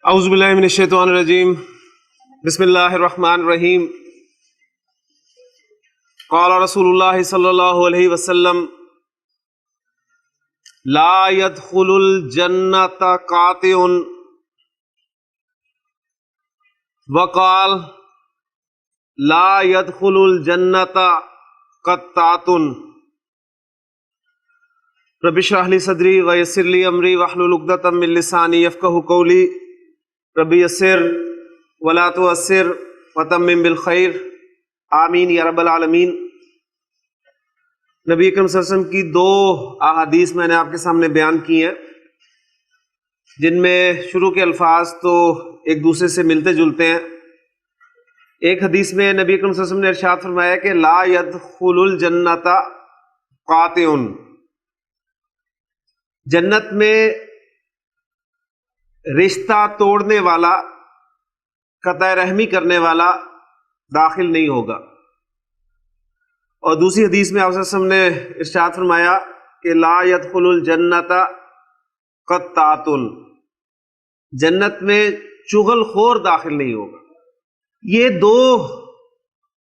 اعوذ باللہ من الشیطان الرجیم بسم اللہ الرحمن الرحیم قال رسول اللہ صلی اللہ علیہ وسلم لا يدخل الجنۃ قاطع وقال لا يدخل الجنۃ قطاۃ رب اشرح لي صدری ویسر لي امری واحلل عقدۃ من لسانی یفقہوا قولی رب یسر ولا تعسر وتمم بالخیر آمین یا رب العالمین۔ نبی اکرم صلی اللہ علیہ وسلم کی دو احادیث میں نے آپ کے سامنے بیان کی ہیں، جن میں شروع کے الفاظ تو ایک دوسرے سے ملتے جلتے ہیں۔ ایک حدیث میں نبی اکرم صلی اللہ علیہ وسلم نے ارشاد فرمایا کہ لا يدخل الجنۃ قاطع، جنت میں رشتہ توڑنے والا، قطع رحمی کرنے والا داخل نہیں ہوگا۔ اور دوسری حدیث میں آپ صلی اللہ علیہ وسلم نے ارشاد فرمایا کہ لا يدخل الجنۃ قطاۃ، جنت میں چغل خور داخل نہیں ہوگا۔ یہ دو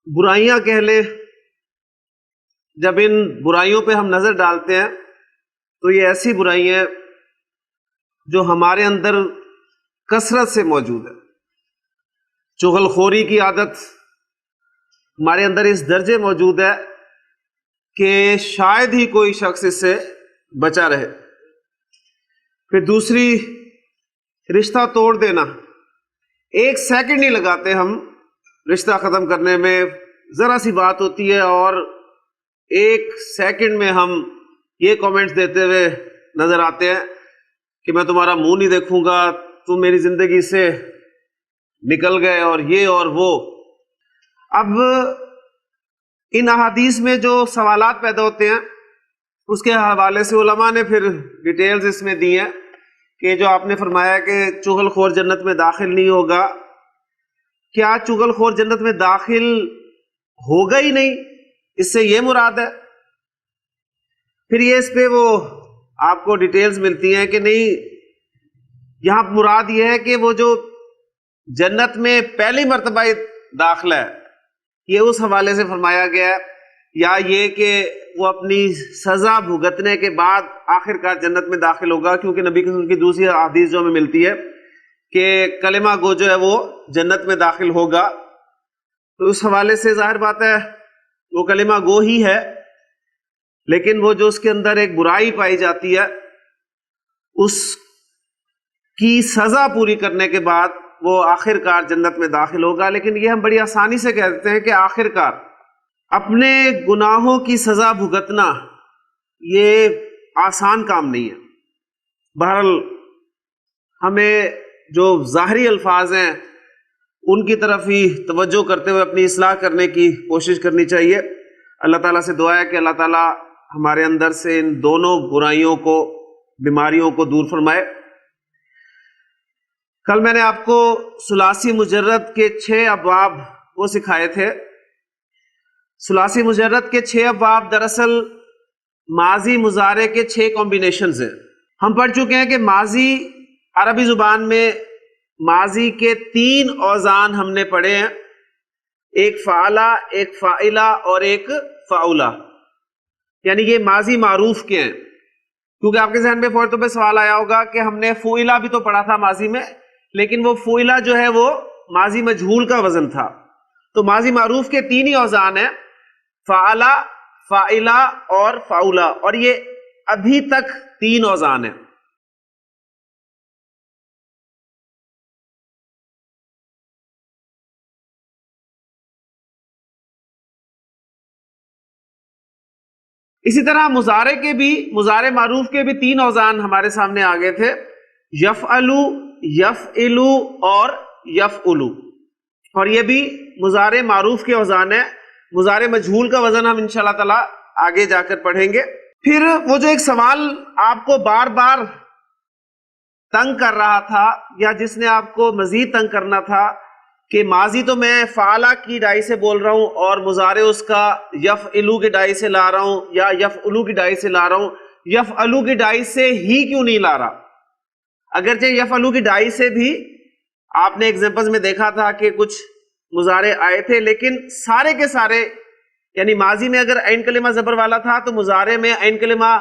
برائیاں کہہ لیں، جب ان برائیوں پہ ہم نظر ڈالتے ہیں تو یہ ایسی برائیاں ہیں جو ہمارے اندر کثرت سے موجود ہے۔ چغل خوری کی عادت ہمارے اندر اس درجے موجود ہے کہ شاید ہی کوئی شخص اس سے بچا رہے۔ پھر دوسری، رشتہ توڑ دینا، ایک سیکنڈ نہیں لگاتے ہم رشتہ ختم کرنے میں، ذرا سی بات ہوتی ہے اور ایک سیکنڈ میں ہم یہ کامنٹس دیتے ہوئے نظر آتے ہیں کہ میں تمہارا منہ نہیں دیکھوں گا، تم میری زندگی سے نکل گئے، اور یہ اور وہ۔ اب ان احادیث میں جو سوالات پیدا ہوتے ہیں اس کے حوالے سے علماء نے پھر ڈیٹیلز اس میں دی ہیں کہ جو آپ نے فرمایا کہ چغل خور جنت میں داخل نہیں ہوگا، کیا چغل خور جنت میں داخل ہوگا ہی نہیں، اس سے یہ مراد ہے؟ پھر یہ اس پہ وہ آپ کو ڈیٹیلز ملتی ہیں کہ نہیں، یہاں مراد یہ ہے کہ وہ جو جنت میں پہلی مرتبہ داخلہ ہے یہ اس حوالے سے فرمایا گیا ہے، یا یہ کہ وہ اپنی سزا بھگتنے کے بعد آخر کار جنت میں داخل ہوگا، کیونکہ نبی کی دوسری حدیث جو ہمیں ملتی ہے کہ کلمہ گو جو ہے وہ جنت میں داخل ہوگا، تو اس حوالے سے ظاہر بات ہے وہ کلمہ گو ہی ہے، لیکن وہ جو اس کے اندر ایک برائی پائی جاتی ہے اس کی سزا پوری کرنے کے بعد وہ آخر کار جنت میں داخل ہوگا۔ لیکن یہ ہم بڑی آسانی سے کہتے ہیں کہ آخر کار اپنے گناہوں کی سزا بھگتنا یہ آسان کام نہیں ہے۔ بہرحال ہمیں جو ظاہری الفاظ ہیں ان کی طرف ہی توجہ کرتے ہوئے اپنی اصلاح کرنے کی کوشش کرنی چاہیے۔ اللہ تعالیٰ سے دعا ہے کہ اللہ تعالیٰ ہمارے اندر سے ان دونوں برائیوں کو، بیماریوں کو دور فرمائے۔ کل میں نے آپ کو ثلاثی مجرد کے 6 ابواب وہ سکھائے تھے۔ ثلاثی مجرد کے 6 ابواب دراصل ماضی مضارع کے 6 کمبینیشنز ہیں۔ ہم پڑھ چکے ہیں کہ ماضی عربی زبان میں ماضی کے 3 اوزان ہم نے پڑھے ہیں، ایک فعلا، ایک فاعلہ اور ایک فعولہ، یعنی یہ ماضی معروف کے ہیں۔ کیونکہ آپ کے ذہن میں فوراً پہ سوال آیا ہوگا کہ ہم نے فعلہ بھی تو پڑھا تھا ماضی میں، لیکن وہ فعلہ جو ہے وہ ماضی مجہول کا وزن تھا۔ تو ماضی معروف کے 3 ہی اوزان ہیں، فعلا، فاعلہ اور فعولہ، اور یہ ابھی تک 3 اوزان ہیں۔ اسی طرح مضارع کے بھی، مضارع معروف کے بھی 3 اوزان ہمارے سامنے آگے تھے، یفعلو، یفعلو اور یفعلو، اور یہ بھی مضارع معروف کے اوزان ہیں۔ مضارع مجہول کا وزن ہم انشاءاللہ تعالی آگے جا کر پڑھیں گے۔ پھر وہ جو ایک سوال آپ کو بار بار تنگ کر رہا تھا، یا جس نے آپ کو مزید تنگ کرنا تھا، کہ ماضی تو میں فعلا کی ڈائی سے بول رہا ہوں اور مضارع اس کا یفعلو کی ڈائی سے لا رہا ہوں یا یفعلو کی ڈائی سے لا رہا ہوں، یفعلو کی ڈائی سے ہی کیوں نہیں لا رہا؟ اگرچہ یفعلو کی ڈائی سے بھی آپ نے ایگزامپلز میں دیکھا تھا کہ کچھ مضارع آئے تھے، لیکن سارے کے سارے یعنی ماضی میں اگر عین کلمہ زبر والا تھا تو مضارع میں عین کلمہ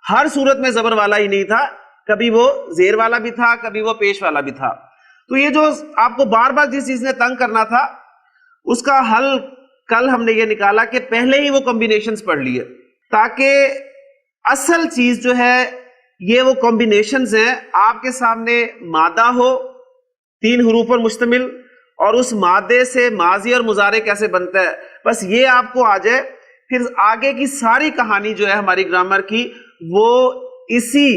ہر صورت میں زبر والا ہی نہیں تھا، کبھی وہ زیر والا بھی تھا، کبھی وہ پیش والا بھی تھا. تو یہ جو آپ کو بار بار جس چیز نے تنگ کرنا تھا اس کا حل کل ہم نے یہ نکالا کہ پہلے ہی وہ کمبینیشنز پڑھ لیے، تاکہ اصل چیز جو ہے یہ وہ کمبینیشنز ہیں. آپ کے سامنے مادہ ہو 3 حروف پر مشتمل، اور اس مادے سے ماضی اور مضارع کیسے بنتا ہے، بس یہ آپ کو آ جائے، پھر آگے کی ساری کہانی جو ہے ہماری گرامر کی وہ اسی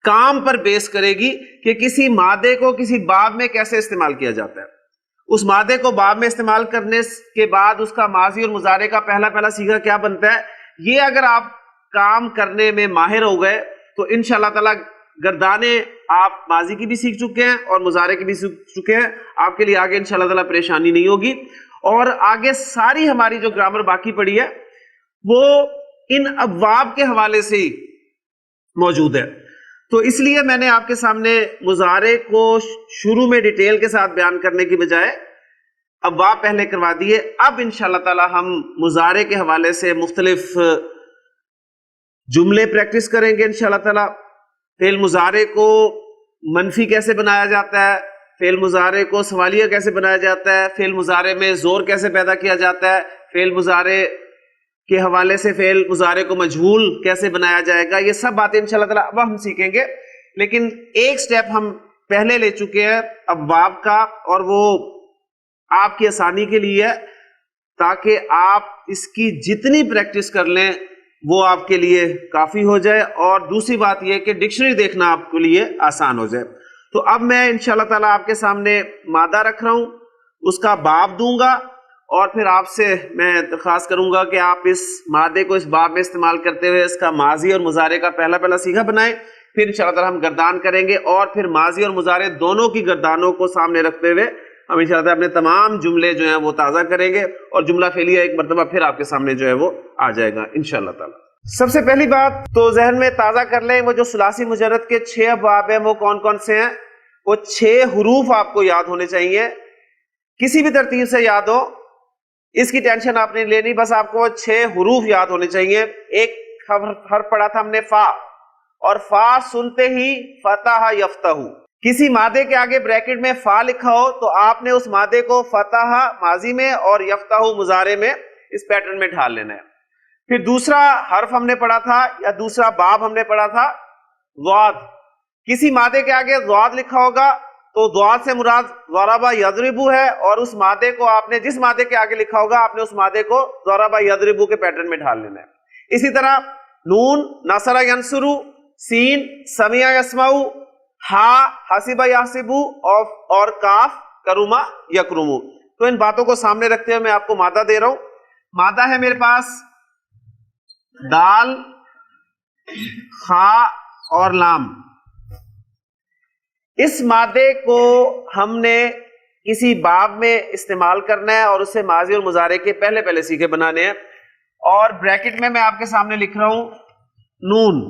کام پر بیس کرے گی کہ کسی مادے کو کسی باب میں کیسے استعمال کیا جاتا ہے. اس مادے کو باب میں استعمال کرنے کے بعد اس کا ماضی اور مضارع کا پہلا صیغہ کیا بنتا ہے، یہ اگر آپ کام کرنے میں ماہر ہو گئے تو انشاءاللہ تعالی گردانے آپ ماضی کی بھی سیکھ چکے ہیں اور مضارع کی بھی سیکھ چکے ہیں. آپ کے لیے آگے انشاءاللہ تعالی پریشانی نہیں ہوگی. اور آگے ساری ہماری جو گرامر باقی پڑی ہے وہ ان ابواب کے حوالے سے ہی موجود ہے. تو اس لیے میں نے آپ کے سامنے مضارع کو شروع میں ڈیٹیل کے ساتھ بیان کرنے کی بجائے ابواب پہلے کروا دیے. اب انشاءاللہ تعالی ہم مضارع کے حوالے سے مختلف جملے پریکٹس کریں گے انشاءاللہ تعالی. فعل مضارع کو منفی کیسے بنایا جاتا ہے، فعل مضارع کو سوالیہ کیسے بنایا جاتا ہے، فعل مضارع میں زور کیسے پیدا کیا جاتا ہے، فعل مضارع کے حوالے سے فعل مضارع کو مجہول کیسے بنایا جائے گا، یہ سب باتیں انشاءاللہ تعالی اب ہم سیکھیں گے. لیکن ایک سٹیپ ہم پہلے لے چکے ہیں ابواب کا، اور وہ آپ کی آسانی کے لیے ہے تاکہ آپ اس کی جتنی پریکٹس کر لیں وہ آپ کے لیے کافی ہو جائے. اور دوسری بات یہ کہ ڈکشنری دیکھنا آپ کے لیے آسان ہو جائے. تو اب میں انشاءاللہ تعالی آپ کے سامنے مادہ رکھ رہا ہوں، اس کا باب دوں گا، اور پھر آپ سے میں درخواست کروں گا کہ آپ اس مادے کو اس باب میں استعمال کرتے ہوئے اس کا ماضی اور مضارع کا پہلا صیغہ بنائیں. پھر انشاءاللہ تعالی ہم گردان کریں گے، اور پھر ماضی اور مضارع دونوں کی گردانوں کو سامنے رکھتے ہوئے ہم انشاءاللہ تعالی اپنے تمام جملے جو ہیں وہ تازہ کریں گے، اور جملہ فعلیہ ایک مرتبہ پھر آپ کے سامنے جو ہے وہ آ جائے گا انشاءاللہ تعالی. سب سے پہلی بات تو ذہن میں تازہ کر لیں، وہ جو ثلاثی مجرد کے 6 ابواب ہیں وہ کون کون سے ہیں. وہ 6 حروف آپ کو یاد ہونے چاہیے، کسی بھی ترتیب سے یاد ہو، اس کی ٹینشن آپ نے لینی، بس آپ کو 6 حروف یاد ہونے چاہیے. ایک حرف پڑھا تھا ہم نے فا، اور فا سنتے ہی فتح یفتح. کسی مادے کے آگے بریکٹ میں فا لکھا ہو تو آپ نے اس مادے کو فتح ماضی میں اور یفتح مضارع میں اس پیٹرن میں ڈھال لینا ہے. پھر دوسرا حرف ہم نے پڑھا تھا یا دوسرا باب ہم نے پڑھا تھا ضاد. کسی مادے کے آگے ضاد لکھا ہوگا تو ضاد سے مراد ضرب یضرب ہے، اور اس مادے کو آپ نے جس مادے کے آگے لکھا ہوگا آپ نے اس مادے کو ضرب یضرب کے پیٹرن میں ڈھال لینا ہے. اسی طرح نون نصر ینصر، سین سمع یسمع، ہا حسب یحسب، اور کاف کرم یکرم. تو ان باتوں کو سامنے رکھتے ہوئے میں آپ کو مادہ دے رہا ہوں. مادہ ہے میرے پاس دال، خا اور لام. اس مادے کو ہم نے کسی باب میں استعمال کرنا ہے اور اس سے ماضی اور مضارع کے پہلے صیغے بنانے ہیں. اور بریکٹ میں آپ کے سامنے لکھ رہا ہوں نون.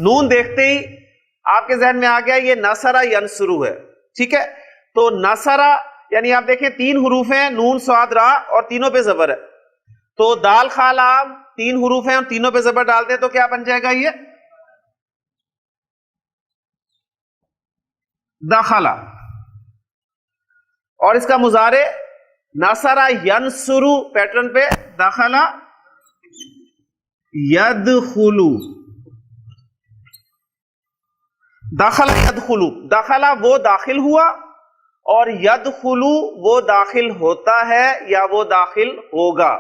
نون دیکھتے ہی آپ کے ذہن میں آ گیا یہ نصر ینصر ہے، ٹھیک ہے. تو نصر یعنی آپ دیکھیں 3 حروف ہیں، نون صاد را، اور تینوں پہ زبر ہے. تو دال خا لام 3 حروف ہیں اور تینوں پہ زبر ڈالتے ہیں تو کیا بن جائے گا، یہ دخلا. اور اس کا مضارع نصر ینصر پیٹرن پہ دخلا یدخل. دخل یدخل، دخلا وہ داخل ہوا، اور یدخل وہ داخل ہوتا ہے یا وہ داخل ہوگا.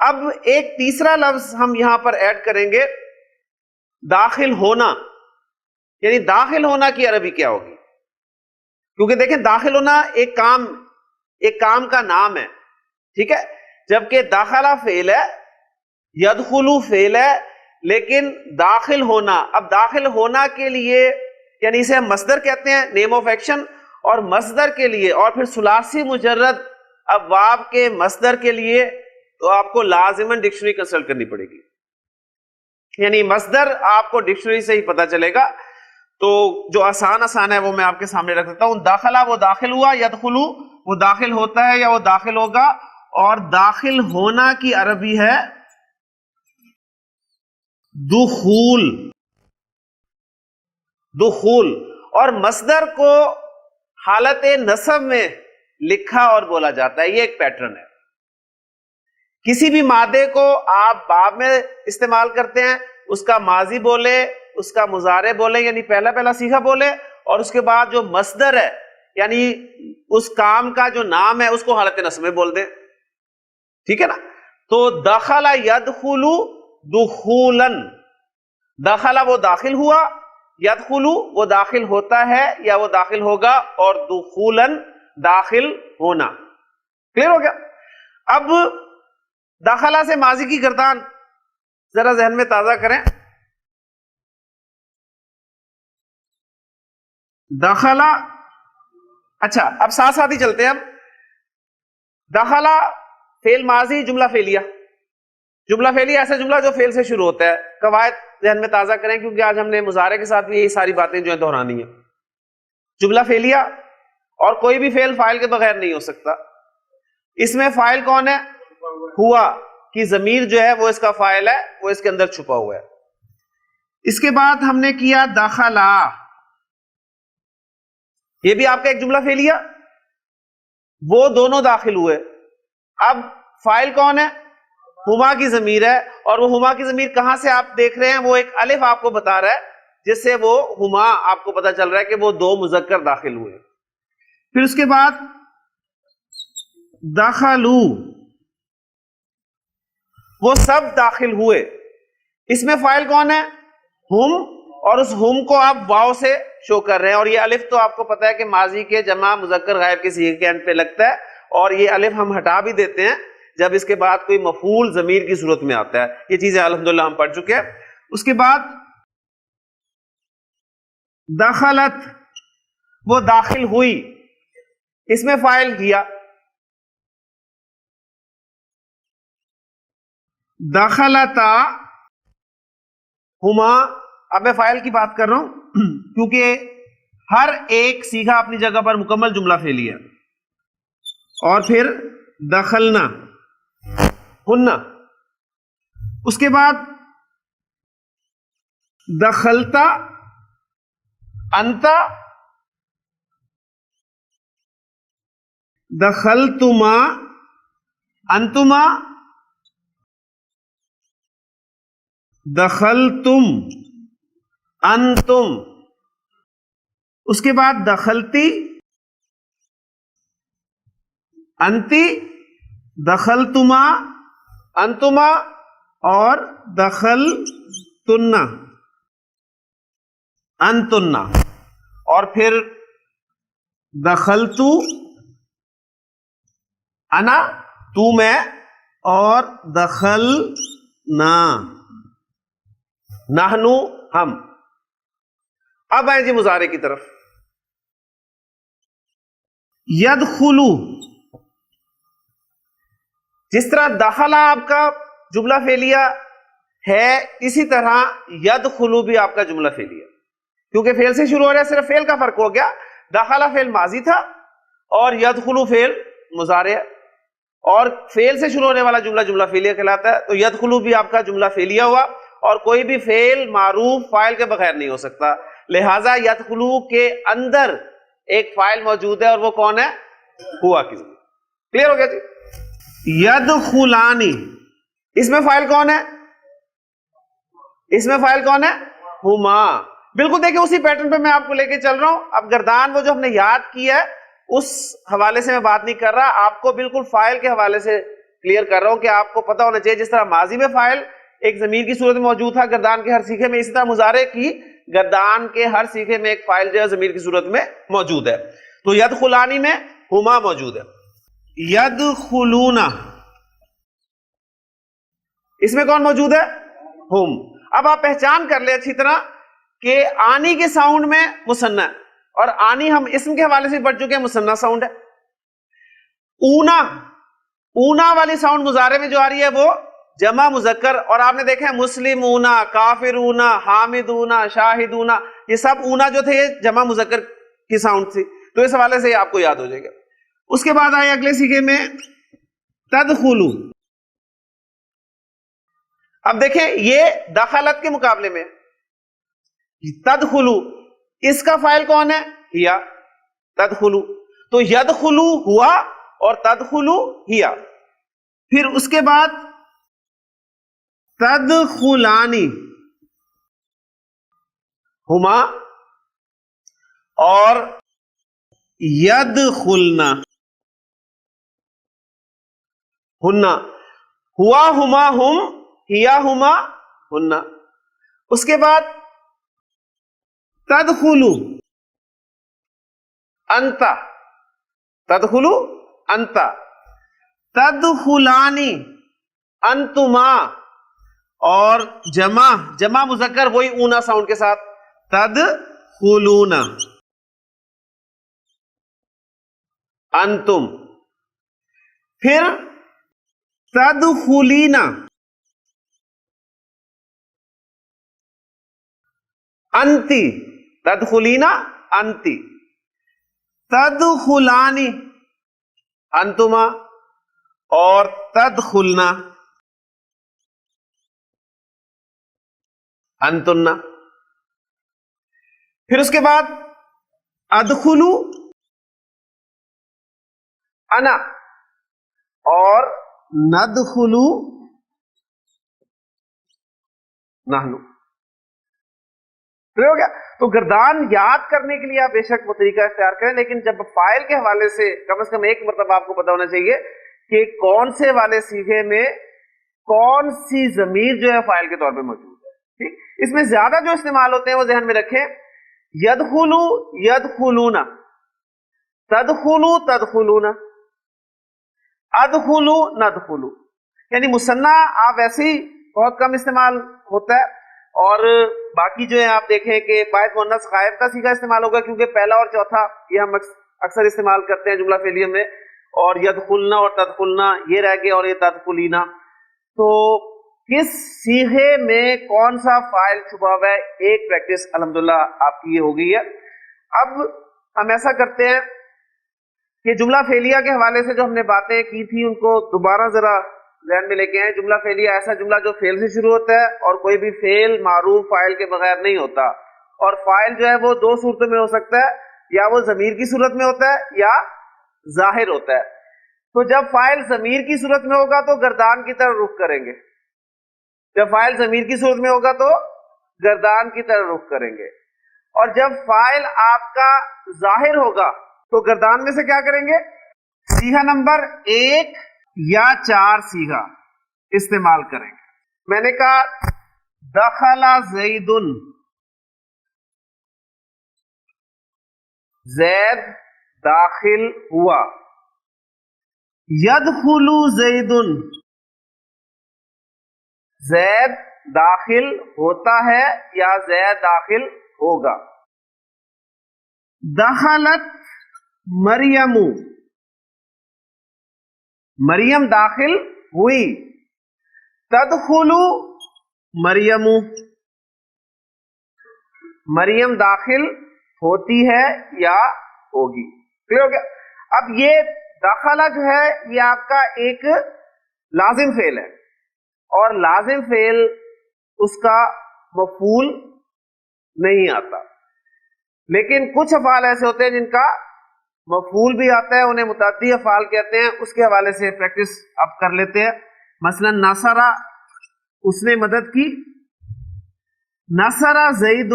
اب ایک تیسرا لفظ ہم یہاں پر ایڈ کریں گے، داخل ہونا. یعنی داخل ہونا کی عربی کیا ہوگی، کیونکہ دیکھیں داخل ہونا ایک کام کا نام ہے، ٹھیک ہے. جبکہ داخلہ فعل ہے، یدخل فعل ہے، لیکن داخل ہونا، اب داخل ہونا کے لیے یعنی اسے ہم مصدر کہتے ہیں، نیم آف ایکشن. اور مصدر کے لیے اور پھر ثلاثی مجرد ابواب کے مصدر کے لیے تو آپ کو لازماً ڈکشنری کنسلٹ کرنی پڑے گی. یعنی مصدر آپ کو ڈکشنری سے ہی پتا چلے گا. تو جو آسان آسان ہے وہ میں آپ کے سامنے رکھ دیتا ہوں. داخلہ وہ داخل ہوا، یدخلو وہ داخل ہوتا ہے یا وہ داخل ہوگا، اور داخل ہونا کی عربی ہے دخول. دخول. اور مصدر کو حالت نصب میں لکھا اور بولا جاتا ہے، یہ ایک پیٹرن ہے. کسی بھی مادے کو آپ باب میں استعمال کرتے ہیں، اس کا ماضی بولے، اس کا مضارع بولے یعنی پہلا صیغہ بولے، اور اس کے بعد جو مصدر ہے یعنی اس کام کا جو نام ہے اس کو حالت نصب میں بول دیں. ٹھیک ہے نا؟ تو دخل یدخل دخولاً. دخل وہ داخل ہوا، یدخل وہ داخل ہوتا ہے یا وہ داخل ہوگا، اور دخولاً داخل ہونا. کلیئر ہو گیا؟ اب داخلہ سے ماضی کی گردان ذرا ذہن میں تازہ کریں. داخلہ، اچھا اب ساتھ ساتھ ہی چلتے ہیں. اب داخلہ فعل ماضی جملہ فعلیہ. جملہ فعلیہ ایسا جملہ جو فعل سے شروع ہوتا ہے. قواعد ذہن میں تازہ کریں کیونکہ آج ہم نے مضارع کے ساتھ بھی یہی ساری باتیں جو ہیں دہرانی ہیں. جملہ فعلیہ، اور کوئی بھی فعل فاعل کے بغیر نہیں ہو سکتا. اس میں فاعل کون ہے؟ ہوا کی ضمیر جو ہے وہ اس کا فاعل ہے، وہ اس کے اندر چھپا ہوا ہے. اس کے بعد ہم نے کیا داخلہ، یہ بھی آپ کا ایک جملہ فعلیہ، وہ دونوں داخل ہوئے. اب فاعل کون ہے؟ ہما کی ضمیر ہے، اور وہ ہما کی ضمیر کہاں سے آپ دیکھ رہے ہیں؟ وہ ایک الف آپ کو بتا رہا ہے جس سے وہ ہما آپ کو پتا چل رہا ہے کہ وہ دو مذکر داخل ہوئے. پھر اس کے بعد دخلو، وہ سب داخل ہوئے. اس میں فاعل کون ہے؟ ہم، اور اس ہم کو آپ واو سے شو کر رہے ہیں، اور یہ الف تو آپ کو پتا ہے کہ ماضی کے جمع مذکر غائب کے صیغے کے اینڈ پہ لگتا ہے، اور یہ الف ہم ہٹا بھی دیتے ہیں جب اس کے بعد کوئی مفعول ضمیر کی صورت میں آتا ہے. یہ چیزیں الحمدللہ ہم پڑھ چکے ہیں. اس کے بعد دخلت، وہ داخل ہوئی. اس میں فاعل کیا دخلتا ہما. اب میں فاعل کی بات کر رہا ہوں کیونکہ ہر ایک صیغہ اپنی جگہ پر مکمل جملہ فعلیہ ہے. اور پھر دخلنا ہننا. اس کے بعد دخلتا انتا، دخلتما انتما، دخلتم انتم. اس کے بعد دخلتی انتی، دخلتما انتما، اور دخلتنا انتنا. اور پھر دخلتو انا تو میں، اور دخلنا نحنو ہم. اب آئیں جی مضارع کی طرف. یدخلو، جس طرح دخلہ آپ کا جملہ فعلیہ ہے اسی طرح یدخلو بھی آپ کا جملہ فعلیہ، کیونکہ فعل سے شروع ہو رہا ہے. صرف فعل کا فرق ہو گیا. دخلہ فعل ماضی تھا اور یدخلو فعل مضارع، اور فعل سے شروع ہونے والا جملہ جملہ فعلیہ کہلاتا ہے. تو یدخلو بھی آپ کا جملہ فعلیہ ہوا، اور کوئی بھی فعل معروف فاعل کے بغیر نہیں ہو سکتا. لہذا یدخلو کے اندر ایک فاعل موجود ہے، اور وہ کون ہے؟ ہوا کی ضمیر. کلیئر ہو گیا جی؟ یدخلانی، اس میں فاعل کون ہے؟ اس میں فاعل کون ہے؟ ہما. بالکل دیکھیں اسی پیٹرن پہ میں آپ کو لے کے چل رہا ہوں. اب گردان وہ جو ہم نے یاد کیا ہے اس حوالے سے میں بات نہیں کر رہا، آپ کو بالکل فاعل کے حوالے سے کلیئر کر رہا ہوں کہ آپ کو پتا ہونا چاہیے. جس طرح ماضی میں فاعل ایک ضمیر کی صورت میں موجود تھا گردان کے ہر صیغے میں، اسی طرح مضارع کی گردان کے ہر صیغے میں ایک فاعل جو ہے ضمیر کی صورت میں موجود ہے. تو یدخلانی میں ہما موجود ہے. یدخلونا، اس میں کون موجود ہے؟ ہم. اب آپ پہچان کر لیں اچھی طرح کہ آنی کے ساؤنڈ میں مثنیٰ ہے، اور آنی ہم اسم کے حوالے سے پڑھ چکے ہیں مثنیٰ ساؤنڈ ہے. اونا، اونا والی ساؤنڈ مضارع میں جو آ رہی ہے وہ جمع مذکر، اور آپ نے دیکھا ہے مسلمونا، کافرونا، حامدونا، شاہدونا، یہ سب اونا جو تھے یہ جمع مذکر کی ساؤنڈ تھی، تو اس حوالے سے آپ کو یاد ہو جائے گا. اس کے بعد آئے اگلے سیغے میں تدخلو. اب دیکھیں یہ دخلت کے مقابلے میں تدخلو، اس کا فاعل کون ہے؟ ہیا. تدخلو تو یدخلو ہوا اور تدخلو ہیا. پھر اس کے بعد تدخلانی ہما اور یدخلنا ہننا. ہوا ہما ہم، ہیا ہما ہننا. اس کے بعد تدخلو انت، تدخلو انت. تدخلانی انتما اور جمع مذکر وہی اونا ساؤنڈ کے ساتھ تدخلون انتم. پھر تدخلینا انتی، تدخلینا انتی. تدخلانی انتما اور تدخلنا انتنا. پھر اس کے بعد ادخلو انا اور ندخلو نحنو. ہو گیا. تو گردان یاد کرنے کے لیے آپ بے شک وہ طریقہ اختیار کریں، لیکن جب فائل کے حوالے سے کم از کم ایک مرتبہ آپ کو پتا ہونا چاہیے کہ کون سے والے صیغے میں کون سی ضمیر جو ہے فائل کے طور پہ موجود ہے. ٹھیک، اس میں زیادہ جو استعمال ہوتے ہیں وہ ذہن میں رکھیں. یدخلو یدخلون، تدخلو تدخلون، ادخلو ندخلو. یعنی مثنیٰ آپ ویسے ہی بہت کم استعمال ہوتا ہے، اور باقی جو ہے آپ دیکھیں کہ واحد مؤنث غائب کا صیغہ استعمال ہوگا، کیونکہ پہلا اور چوتھا یہ ہم اکثر استعمال کرتے ہیں جملہ فعلیہ میں، اور یدخلنا اور تدخلنا یہ رہ گئے، اور یہ تدخلینا. تو کس صیغے میں کون سا فاعل چھپا ہوا ہے، ایک پریکٹس الحمدللہ آپ کی یہ ہو گئی ہے. اب ہم ایسا کرتے ہیں کہ جملہ فعلیہ کے حوالے سے جو ہم نے باتیں کی تھی ان کو دوبارہ ذرا ذہن میں لے کے آئیں. جملہ فعلیہ ایسا جملہ جو فعل سے شروع ہوتا ہے اور کوئی بھی فعل معروف فاعل کے بغیر نہیں ہوتا، اور فاعل جو ہے وہ دو صورتوں میں ہو سکتا ہے، یا وہ ضمیر کی صورت میں ہوتا ہے یا ظاہر ہوتا ہے. تو جب فاعل ضمیر کی صورت میں ہوگا تو گردان کی طرف رخ کریں گے، جب فاعل ضمیر کی صورت میں ہوگا تو گردان کی طرف رخ کریں گے، اور جب فاعل آپ کا ظاہر ہوگا تو گردان میں سے کیا کریں گے؟ صیغہ نمبر 1 یا 4 صیغہ استعمال کریں گے. میں نے کہا دخل زید، زید داخل ہوا. یدخل زید، زید داخل ہوتا ہے یا زید داخل ہوگا. دخلت مریم، مریم داخل ہوئی. تدخل مریم، مریم داخل ہوتی ہے یا ہوگی. کلیئر ہو گیا؟ اب یہ داخلہ جو ہے یہ آپ کا ایک لازم فعل ہے، اور لازم فعل اس کا مفعول نہیں آتا، لیکن کچھ افعال ایسے ہوتے ہیں جن کا مفعول بھی آتا ہے، انہیں متعدی افعال کہتے ہیں. اس کے حوالے سے پریکٹس اب کر لیتے ہیں. مثلا نصرہ، اس نے مدد کی. نصرہ زید،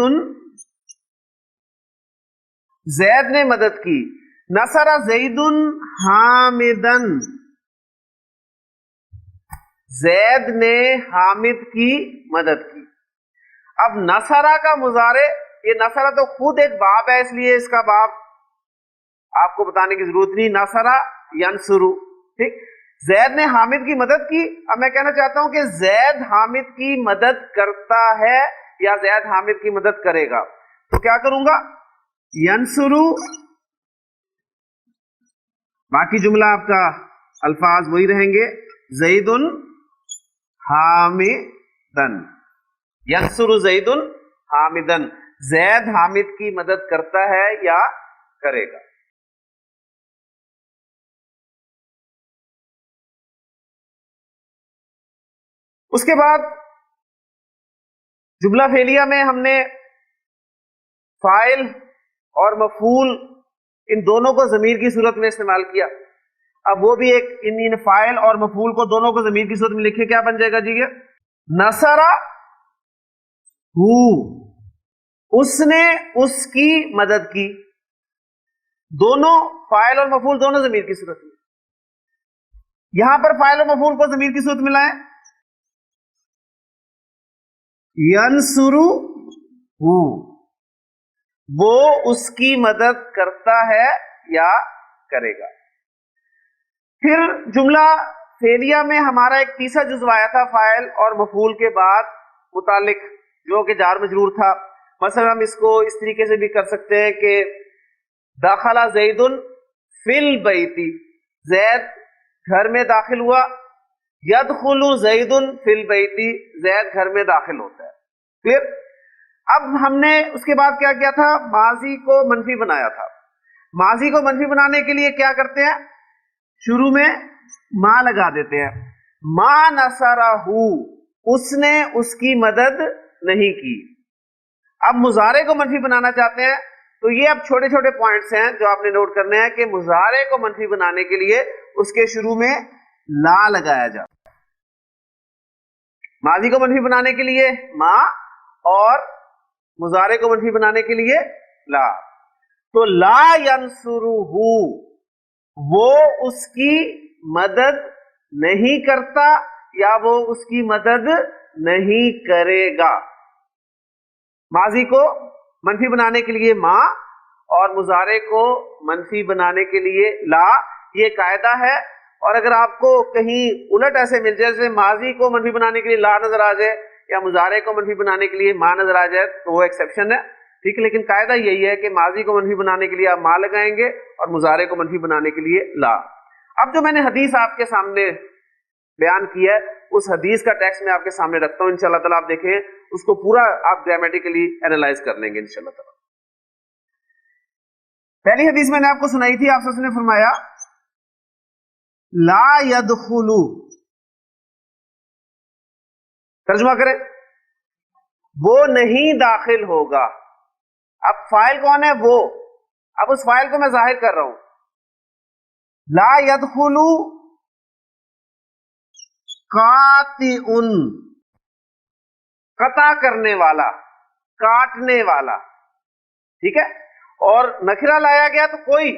زید نے مدد کی. نصرہ زید حامدن، زید نے حامد کی مدد کی. اب نصرہ کا مضارع، یہ نصرہ تو خود ایک باب ہے، اس لیے اس کا باب آپ کو بتانے کی ضرورت نہیں. نصرہ ینصرو، ٹھیک. زید نے حامد کی مدد کی. اب میں کہنا چاہتا ہوں کہ زید حامد کی مدد کرتا ہے یا زید حامد کی مدد کرے گا، تو کیا کروں گا؟ ینصرو. باقی جملہ آپ کا الفاظ وہی رہیں گے، زید حامدن، ینصر زید حامدن. زید حامد کی مدد کرتا ہے یا کرے گا. اس کے بعد جملہ فعلیہ میں ہم نے فاعل اور مفعول ان دونوں کو ضمیر کی صورت میں استعمال کیا. اب وہ بھی ایک ان فاعل اور مفعول کو دونوں کو ضمیر کی صورت میں لکھے, کیا بن جائے گا جی؟ یہ نصرہ ہو, اس نے اس کی مدد کی. دونوں فاعل اور مفعول دونوں ضمیر کی صورت میں. یہاں پر فاعل اور مفعول کو ضمیر کی صورت میں لائیں. ینصرو ہو, وہ اس کی مدد کرتا ہے یا کرے گا. پھر جملہ فعلیہ میں ہمارا ایک تیسرا جزو آیا تھا فاعل اور مفعول کے بعد متعلق, جو کہ جار مجرور تھا. مثلا ہم اس کو اس طریقے سے بھی کر سکتے ہیں کہ دخل زید فی البیت, زید گھر میں داخل ہوا. یدخل زید فی البیت, زید گھر میں داخل ہوتا ہے. پھر اب ہم نے اس کے بعد کیا کیا تھا؟ ماضی کو منفی بنایا تھا. ماضی کو منفی بنانے کے لیے کیا کرتے ہیں؟ شروع میں ما لگا دیتے ہیں. ما نصرہ, اس نے اس کی مدد نہیں کی. اب مضارع کو منفی بنانا چاہتے ہیں تو یہ اب چھوٹے چھوٹے پوائنٹس ہیں جو آپ نے نوٹ کرنے ہیں کہ مضارع کو منفی بنانے کے لیے اس کے شروع میں لا لگایا جاتا ہے. ماضی کو منفی بنانے کے لیے ما اور مضارع کو منفی بنانے کے لیے لا. تو لا ینصرہ, وہ اس کی مدد نہیں کرتا یا وہ اس کی مدد نہیں کرے گا. ماضی کو منفی بنانے کے لیے ما اور مضارع کو منفی بنانے کے لیے لا, یہ قاعدہ ہے. اور اگر آپ کو کہیں الٹ ایسے مل جائے جیسے ماضی کو منفی بنانے کے لیے لا نظر آ جائے یا مضارع کو منفی بنانے کے لیے ما نظر آ جائے تو وہ ایکسیپشن ہے, ٹھیک ہے. لیکن قاعدہ یہی ہے کہ ماضی کو منفی بنانے کے لیے آپ ما لگائیں گے اور مضارع کو منفی بنانے کے لیے لا. اب جو میں نے حدیث آپ کے سامنے بیان کیا ہے اس حدیث کا ٹیکسٹ میں آپ کے سامنے رکھتا ہوں. انشاءاللہ تعالیٰ آپ دیکھیں اس کو پورا آپ گرامیٹیکلی اینالائز کر لیں گے انشاءاللہ تعالیٰ. پہلی حدیث میں نے آپ کو سنائی تھی, آپ سے نے فرمایا لا يدخل, ترجمہ کریں وہ نہیں داخل ہوگا. اب فاعل کون ہے؟ وہ. اب اس فاعل کو میں ظاہر کر رہا ہوں. لا يدخل قاطع, قطع کرنے والا, کاٹنے والا, ٹھیک ہے. اور نکرہ لایا گیا تو کوئی,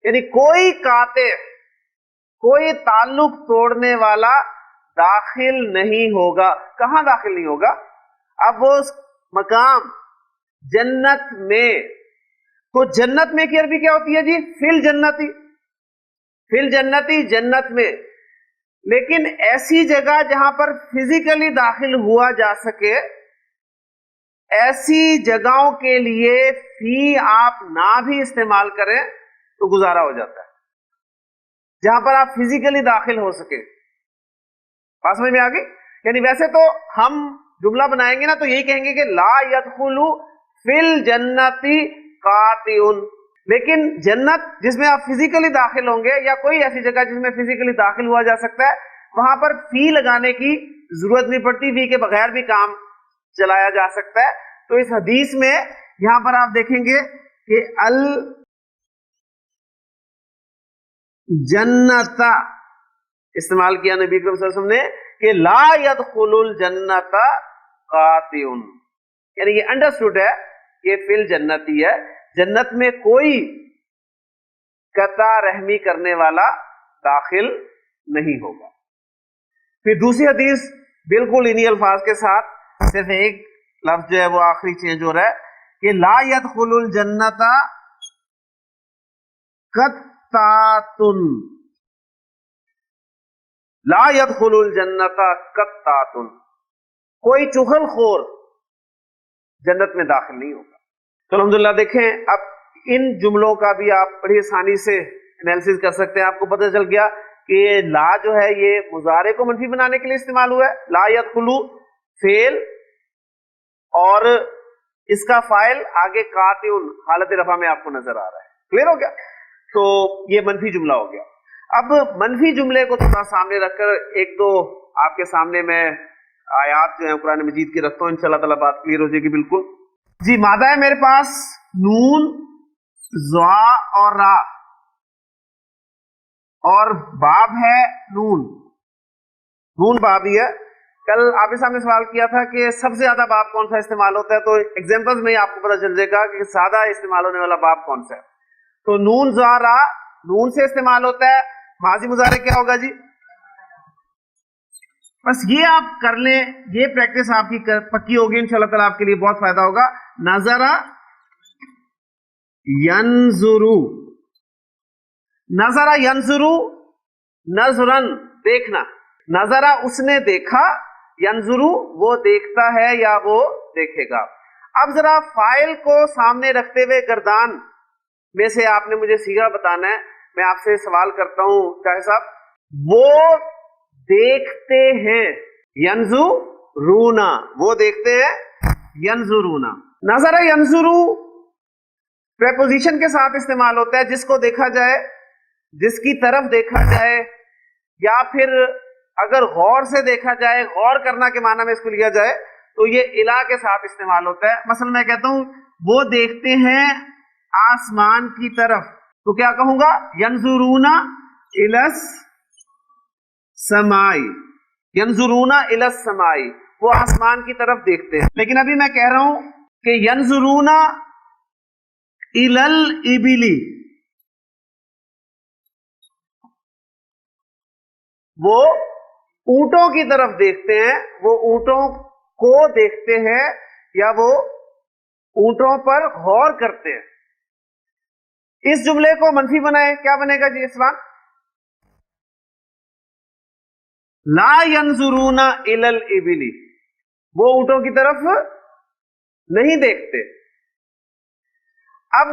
یعنی کوئی قاطع, کوئی تعلق توڑنے والا داخل نہیں ہوگا. کہاں داخل نہیں ہوگا؟ اب وہ مقام جنت میں. تو جنت میں کی عربی کیا ہوتی ہے جی؟ فل جنتی. فل جنتی, جنت میں. لیکن ایسی جگہ جہاں پر فزیکلی داخل ہوا جا سکے, ایسی جگہوں کے لیے فی آپ نہ بھی استعمال کریں تو گزارا ہو جاتا ہے, جہاں پر آپ فزیکلی داخل ہو سکے. بات سمجھ میں آ گئی؟ یعنی ویسے تو ہم جملہ بنائیں گے نا تو یہی کہیں گے کہ لا يدخل فی الجنتی قاطع, لیکن جنت جس میں آپ فزیکلی داخل ہوں گے یا کوئی ایسی جگہ جس میں فزیکلی داخل ہوا جا سکتا ہے, وہاں پر فی لگانے کی ضرورت نہیں پڑتی, فی کے بغیر بھی کام چلایا جا سکتا ہے. تو اس حدیث میں یہاں پر آپ دیکھیں گے کہ الجنت استعمال کیا نبی کریم صلی اللہ علیہ وسلم نے کہ لا يدخل الجنت قاطع, یعنی یہ انڈرسٹوڈ ہے کہ فی الجنتی ہے, جنت میں کوئی قطع رحمی کرنے والا داخل نہیں ہوگا. پھر دوسری حدیث بالکل انہی الفاظ کے ساتھ, صرف ایک لفظ جو ہے وہ آخری چینج ہو رہا ہے کہ لا يدخل الجنت قطعۃ, لا يدخل الجنت قطعۃ, کوئی چغل خور جنت میں داخل نہیں ہوگا. تو الحمدللہ دیکھیں اب ان جملوں کا بھی آپ بڑی آسانی سے انالیسس کر سکتے ہیں. آپ کو پتہ چل گیا کہ لا جو ہے یہ مضارع کو منفی بنانے کے لیے استعمال ہوا ہے. لا يدخل فعل اور اس کا فائل آگے قاطعن حالت رفع میں آپ کو نظر آ رہا ہے. کلیئر ہو گیا؟ تو یہ منفی جملہ ہو گیا. اب منفی جملے کو تھوڑا سامنے رکھ کر ایک دو آپ کے سامنے میں آیات جو ہیں قرآن مجید کی رکھتا ہوں، انشاءاللہ تعالیٰ بات کلیئر ہو جائے گی بالکل. جی مادہ ہے میرے پاس نون زا اور را، اور باب ہے نون باب ہی ہے. کل آپ کے سامنے سوال کیا تھا کہ سب سے زیادہ باب کون سا استعمال ہوتا ہے، تو ایگزامپل میں آپ کو پتا چل جائے گا کہ زیادہ استعمال ہونے والا باب کون سا ہے. تو نون زا را نون سے استعمال ہوتا ہے. ماضی مضارع کیا ہوگا جی؟ بس یہ آپ کر لیں، یہ پریکٹس آپ کی پکی ہوگی انشاءاللہ تعالیٰ، آپ کے لیے بہت فائدہ ہوگا. نظرا ینظرو، نظرا ینظرو، نظرن دیکھنا. نظرا اس نے دیکھا، ینظرو وہ دیکھتا ہے یا وہ دیکھے گا. اب ذرا فائل کو سامنے رکھتے ہوئے گردان میں سے آپ نے مجھے صیغہ بتانا ہے. میں آپ سے سوال کرتا ہوں شاہ صاحب، وہ دیکھتے ہیں ینظرونا، وہ دیکھتے ہیں ینظرونا. نظر ینظرو پریپوزیشن کے ساتھ استعمال ہوتا ہے، جس کو دیکھا جائے، جس کی طرف دیکھا جائے، یا پھر اگر غور سے دیکھا جائے، غور کرنا کے معنی میں اس کو لیا جائے تو یہ الہ کے ساتھ استعمال ہوتا ہے. مثلا میں کہتا ہوں وہ دیکھتے ہیں آسمان کی طرف، تو کیا کہوں گا؟ ینظرونا الی السماء، ینظرونا الی السماء، وہ آسمان کی طرف دیکھتے ہیں. لیکن ابھی میں کہہ رہا ہوں کہ ینظرونا الی الابل، وہ اونٹوں کی طرف دیکھتے ہیں، وہ اونٹوں کو دیکھتے ہیں یا وہ اونٹوں پر غور کرتے ہیں. اس جملے کو منفی بنائے، کیا بنے گا جی اس وقت؟ لا ینظرون الی الابل، وہ اونٹوں کی طرف نہیں دیکھتے. اب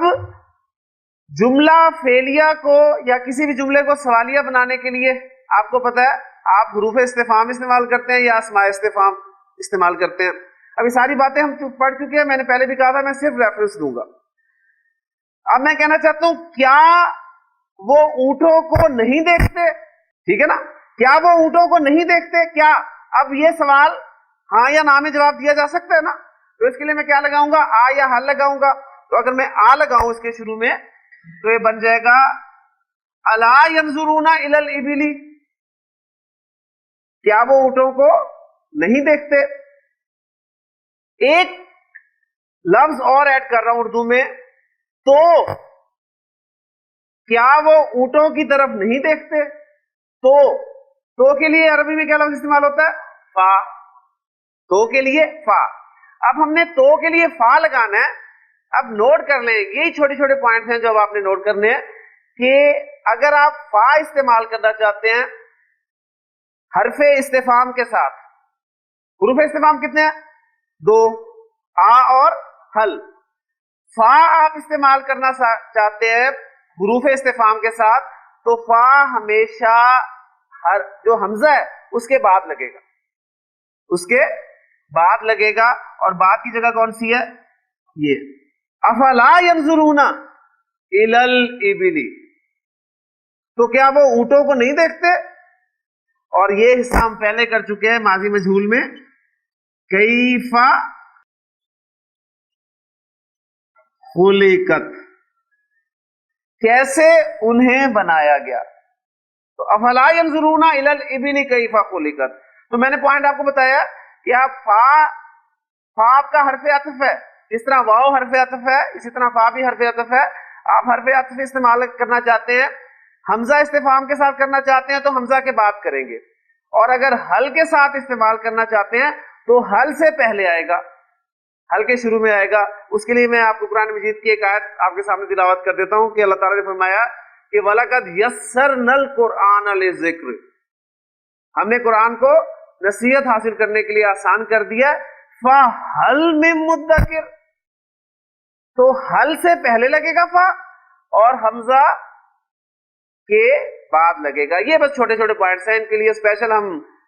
جملہ فعلیہ کو یا کسی بھی جملے کو سوالیہ بنانے کے لیے آپ کو پتا ہے آپ حروف استفہام استعمال کرتے ہیں یا اسماء استفہام استعمال کرتے ہیں. اب یہ ساری باتیں ہم پڑھ چکے ہیں، میں نے پہلے بھی کہا تھا میں صرف ریفرنس دوں گا. اب میں کہنا چاہتا ہوں کیا وہ اونٹوں کو نہیں دیکھتے؟ ٹھیک ہے نا، کیا وہ اونٹوں کو نہیں دیکھتے؟ کیا اب یہ سوال ہاں یا نہ میں جواب دیا جا سکتا ہے نا؟ تو اس کے لیے میں کیا لگاؤں گا؟ آ یا حل لگاؤں گا. تو اگر میں آ لگاؤں اس کے شروع میں تو یہ بن جائے گا الا ینظرون الی الابل، کیا وہ اونٹوں کو نہیں دیکھتے. ایک لفظ اور ایڈ کر رہا ہوں اردو میں، تو کیا وہ اونٹوں کی طرف نہیں دیکھتے؟ تو کے لیے عربی میں کیا لفظ استعمال ہوتا ہے؟ فا. تو کے لیے فا. اب ہم نے تو کے لیے فا لگانا ہے. اب نوٹ کر لیں، یہی چھوٹے چھوٹے پوائنٹس ہیں جو اب آپ نے نوٹ کرنے ہیں کہ اگر آپ فا استعمال کرنا چاہتے ہیں حرف استفہام کے ساتھ، حروف استفہام کتنے ہیں؟ 2، آ اور حل. فا آپ استعمال کرنا چاہتے ہیں حروف استفہام کے ساتھ تو فا ہمیشہ جو حمزہ ہے اس کے بعد لگے گا، اس کے بعد لگے گا. اور بعد کی جگہ کون سی ہے؟ یہ افلا ینظرون الی الابل، تو کیا وہ اونٹوں کو نہیں دیکھتے؟ اور یہ حصہ ہم پہلے کر چکے ہیں ماضی مجہول میں، کیف خلقت، کیسے انہیں بنایا گیا. تو افلا ینظرون الی الابل کیف خلقت. تو میں نے پوائنٹ آپ کو بتایا کہ آپ فا آپ کا حرف عطف ہے، جس طرح واو حرف عطف ہے اسی طرح فا بھی حرف عطف ہے. آپ حرف عطف استعمال کرنا چاہتے ہیں، حمزہ استفہام کے ساتھ کرنا چاہتے ہیں تو حمزہ کے بعد کریں گے، اور اگر حل کے ساتھ استعمال کرنا چاہتے ہیں تو حل سے پہلے آئے گا، حل کے شروع میں آئے گا. اس کے لیے میں آپ کو قرآن مجید کی ایک آیت آپ کے سامنے تلاوت کر دیتا ہوں کہ اللہ تعالیٰ نے فرمایا کہ وَلَقَدْ يَسَّرْنَا الْقُرْآنَ لِلذِّكْرِ، ہم نے قرآن کو نصیحت حاصل کرنے کے لیے آسان کر دیا. فَهَلْ مِن مُدَّكِرٍ، تو حل سے پہلے لگے گا فا اور حمزہ کے بعد لگے گا. یہ بس چھوٹے چھوٹے پوائنٹس ہیں، ان کے لیے اسپیشل ہم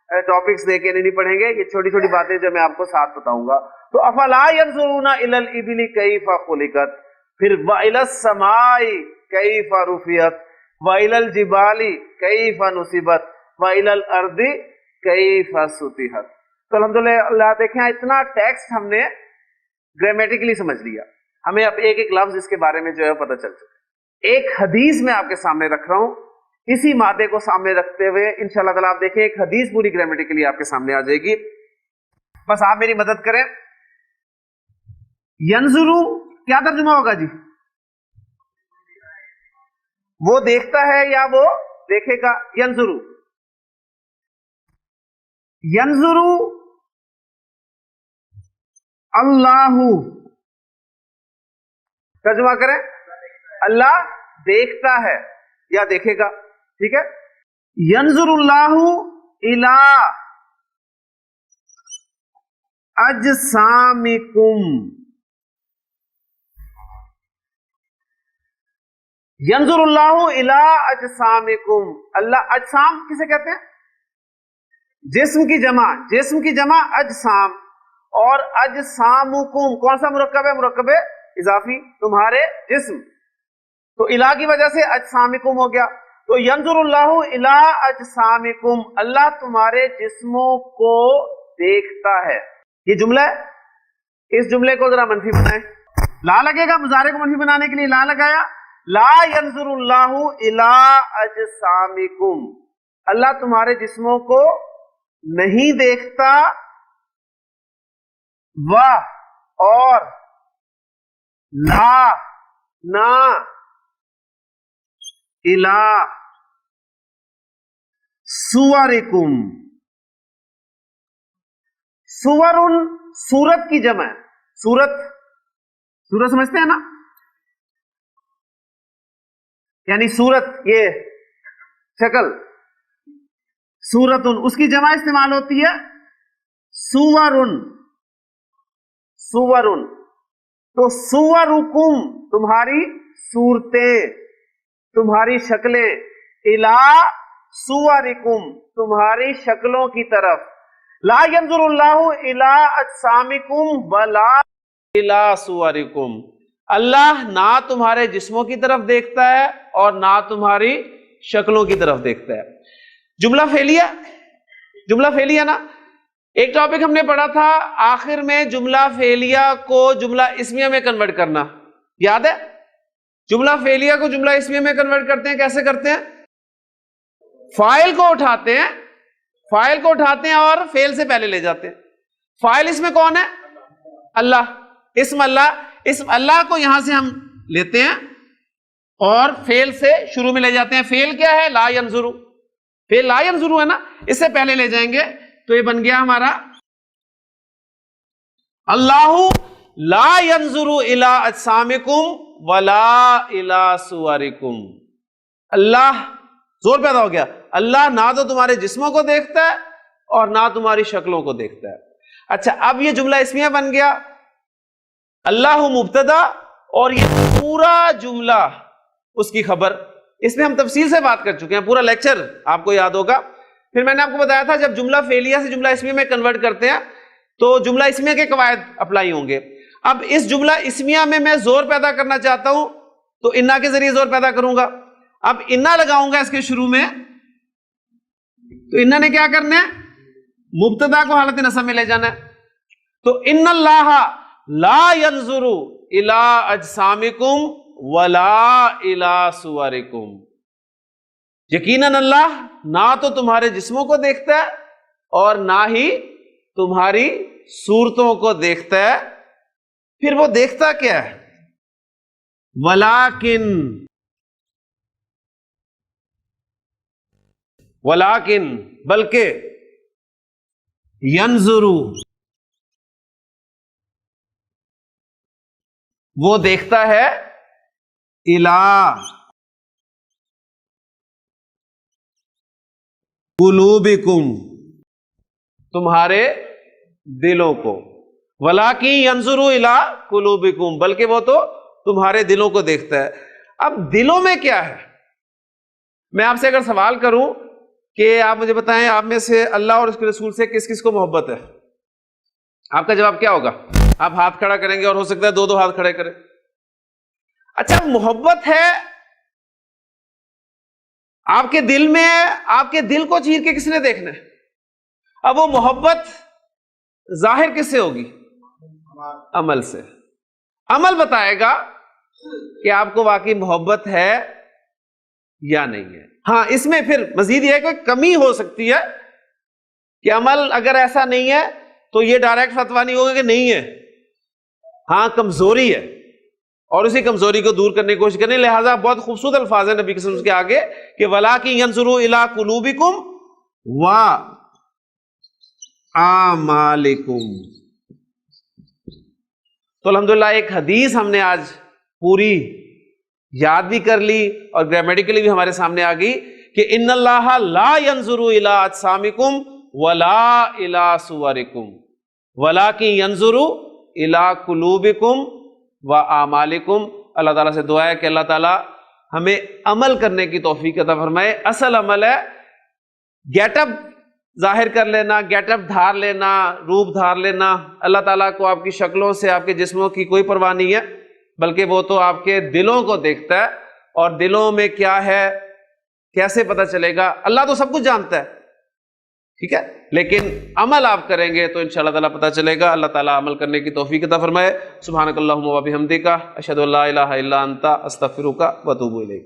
ٹاپکس دے کے نہیں پڑھیں گے, یہ چھوٹی چھوٹی باتیں جو میں آپ کو ساتھ بتاؤں گا. تو افلا ينظرون الى الابل كيف خلقت, پھر والى السماء كيف رفعت والى الجبال كيف نصبت والى الارض كيف سطحت. تو الحمدللہ دیکھیں اتنا ٹیکسٹ ہم نے گرامیٹیکلی سمجھ لیا, ہمیں اب ایک ایک لفظ اس کے بارے میں جو ہے پتہ چل چکا. ایک حدیث میں آپ کے سامنے رکھ رہا ہوں, اسی مادے کو سامنے رکھتے ہوئے انشاءاللہ تعالیٰ آپ دیکھیں ایک حدیث پوری گرامیٹیکلی آپ کے سامنے آ جائے گی. بس آپ میری مدد کریں. ینظرو کیا ترجمہ ہوگا جی؟ وہ دیکھتا ہے یا وہ دیکھے گا؟ ینظرو, ینظرو اللہ, ترجمہ کریں اللہ دیکھتا ہے یا دیکھے گا. ٹھیک ہے, ینظر اللہ الی اجسامکم, ینظر اللہ الی اجسامکم. اللہ اجسام کسے کہتے ہیں؟ جسم کی جمع, جسم کی جمع اجسام, اور اجسامکم کون سا مرکب ہے؟ مرکب اضافی, تمہارے جسم. تو الہ کی وجہ سے اجسامکم ہو گیا. تو ینظر اللہ الی اجسامکم, اللہ تمہارے جسموں کو دیکھتا ہے. یہ جملہ ہے, اس جملے کو ذرا منفی بنائیں. لا لگے گا, مضارع کو منفی بنانے کے لیے لا لگایا. لا ینظر اللہ الی اجسامکم, اللہ تمہارے جسموں کو نہیں دیکھتا. اور لا نہ الی صورکم, صورن صورت کی جمع ہے. صورت سمجھتے ہیں نا, یعنی صورت یہ شکل, صورتن اس کی جمع استعمال ہوتی ہے صورن. صورن تو صورکم تمہاری صورتیں, تمہاری شکلیں, الی صورکم تمہاری شکلوں کی طرف. لا ینظر اللہ الی اجسامکم ولا الی صورکم, اللہ نہ تمہارے جسموں کی طرف دیکھتا ہے اور نہ تمہاری شکلوں کی طرف دیکھتا ہے. جملہ فعلیہ, جملہ فعلیہ نا, ایک ٹاپک ہم نے پڑھا تھا آخر میں جملہ فعلیہ کو جملہ اسمیہ میں کنورٹ کرنا, یاد ہے؟ جملہ فعلیہ کو جملہ اسمیہ میں کنورٹ کرتے ہیں, کیسے کرتے ہیں؟ فاعل کو اٹھاتے ہیں, فاعل کو اٹھاتے ہیں اور فعل سے پہلے لے جاتے ہیں. فاعل اس میں کون ہے؟ اللہ. اسم اللہ, اسم اللہ کو یہاں سے ہم لیتے ہیں اور فعل سے شروع میں لے جاتے ہیں. فعل کیا ہے؟ لا ینظرو. فعل لا ینظرو ہے نا, اس سے پہلے لے جائیں گے تو یہ بن گیا ہمارا اللہ لا ینظر الی اجسامکم ولا الی صورکم. اللہ زور پیدا ہو گیا, اللہ نہ تو تمہارے جسموں کو دیکھتا ہے اور نہ تمہاری شکلوں کو دیکھتا ہے. اچھا, اب یہ جملہ اسمیہ بن گیا. اللہ مبتدا اور یہ پورا جملہ اس کی خبر. اس میں ہم تفصیل سے بات کر چکے ہیں, پورا لیکچر آپ کو یاد ہوگا. پھر میں نے آپ کو بتایا تھا جب جملہ فعلیہ سے جملہ اسمیہ میں کنورٹ کرتے ہیں تو جملہ اسمیہ کے قواعد اپلائی ہوں گے. اب اس جملہ اسمیہ میں زور پیدا کرنا چاہتا ہوں تو انا کے ذریعے زور پیدا کروں گا. اب انا لگاؤں گا اس کے شروع میں, تو انا نے کیا کرنا ہے؟ مبتدا کو حالت نصب میں لے جانا ہے. تو ان اللہ لا ینظر الی اجسامکم ولا الی صورکم, یقیناً اللہ نہ تو تمہارے جسموں کو دیکھتا ہے اور نہ ہی تمہاری صورتوں کو دیکھتا ہے. پھر وہ دیکھتا کیا ہے؟ ولیکن بلکہ ینظر وہ دیکھتا ہے الی قلوبکم تمہارے دلوں کو. ولیکن ینظر الی قلوبکم بلکہ وہ تو تمہارے دلوں کو دیکھتا ہے. اب دلوں میں کیا ہے؟ میں آپ سے اگر سوال کروں کہ آپ مجھے بتائیں آپ میں سے اللہ اور اس کے رسول سے کس کس کو محبت ہے؟ آپ کا جواب کیا ہوگا؟ آپ ہاتھ کھڑا کریں گے اور ہو سکتا ہے دو دو ہاتھ کھڑے کریں. اچھا محبت ہے آپ کے دل میں، آپ کے دل کو چیر کے کس نے دیکھنا ہے؟ اب وہ محبت ظاہر کس سے ہوگی؟ عمل سے. عمل بتائے گا کہ آپ کو واقعی محبت ہے یا نہیں ہے. ہاں اس میں پھر مزید یہ ہے کہ کمی ہو سکتی ہے کہ عمل اگر ایسا نہیں ہے تو یہ ڈائریکٹ فتویٰ نہیں ہوگا کہ نہیں ہے، ہاں کمزوری ہے اور اسی کمزوری کو دور کرنے کی کوشش کریں. لہٰذا بہت خوبصورت الفاظ ہیں نبی کے وسلم کے آگے کہ وَلَٰكِن يَنظُرُوا إِلَىٰ قُلُوبِكُمْ وَأَعْمَالِكُمْ. تو الحمدللہ ایک حدیث ہم نے آج پوری یاد بھی کر لی اور گرامیٹیکلی بھی ہمارے سامنے آ گئی کہ ان اللہ لا ينظر الى اجسامکم ولا الى صورکم ولکن ينظر الى قلوبکم واعمالکم. اللہ تعالیٰ سے دعا ہے کہ اللہ تعالیٰ ہمیں عمل کرنے کی توفیق عطا فرمائے. اصل عمل ہے گیٹ اپ ظاہر کر لینا، گیٹ اپ دھار لینا، روپ دھار لینا. اللہ تعالیٰ کو آپ کی شکلوں سے، آپ کے جسموں کی کوئی پرواہ نہیں ہے، بلکہ وہ تو آپ کے دلوں کو دیکھتا ہے. اور دلوں میں کیا ہے کیسے پتہ چلے گا؟ اللہ تو سب کچھ جانتا ہے، ٹھیک ہے، لیکن عمل آپ کریں گے تو انشاءاللہ تعالیٰ پتہ چلے گا. اللہ تعالیٰ عمل کرنے کی توفیق عطا فرمائے. سبحانک اللہم و بحمدک، اشہد ان لا الہ الا انت، استغفرک و اتوب الیک.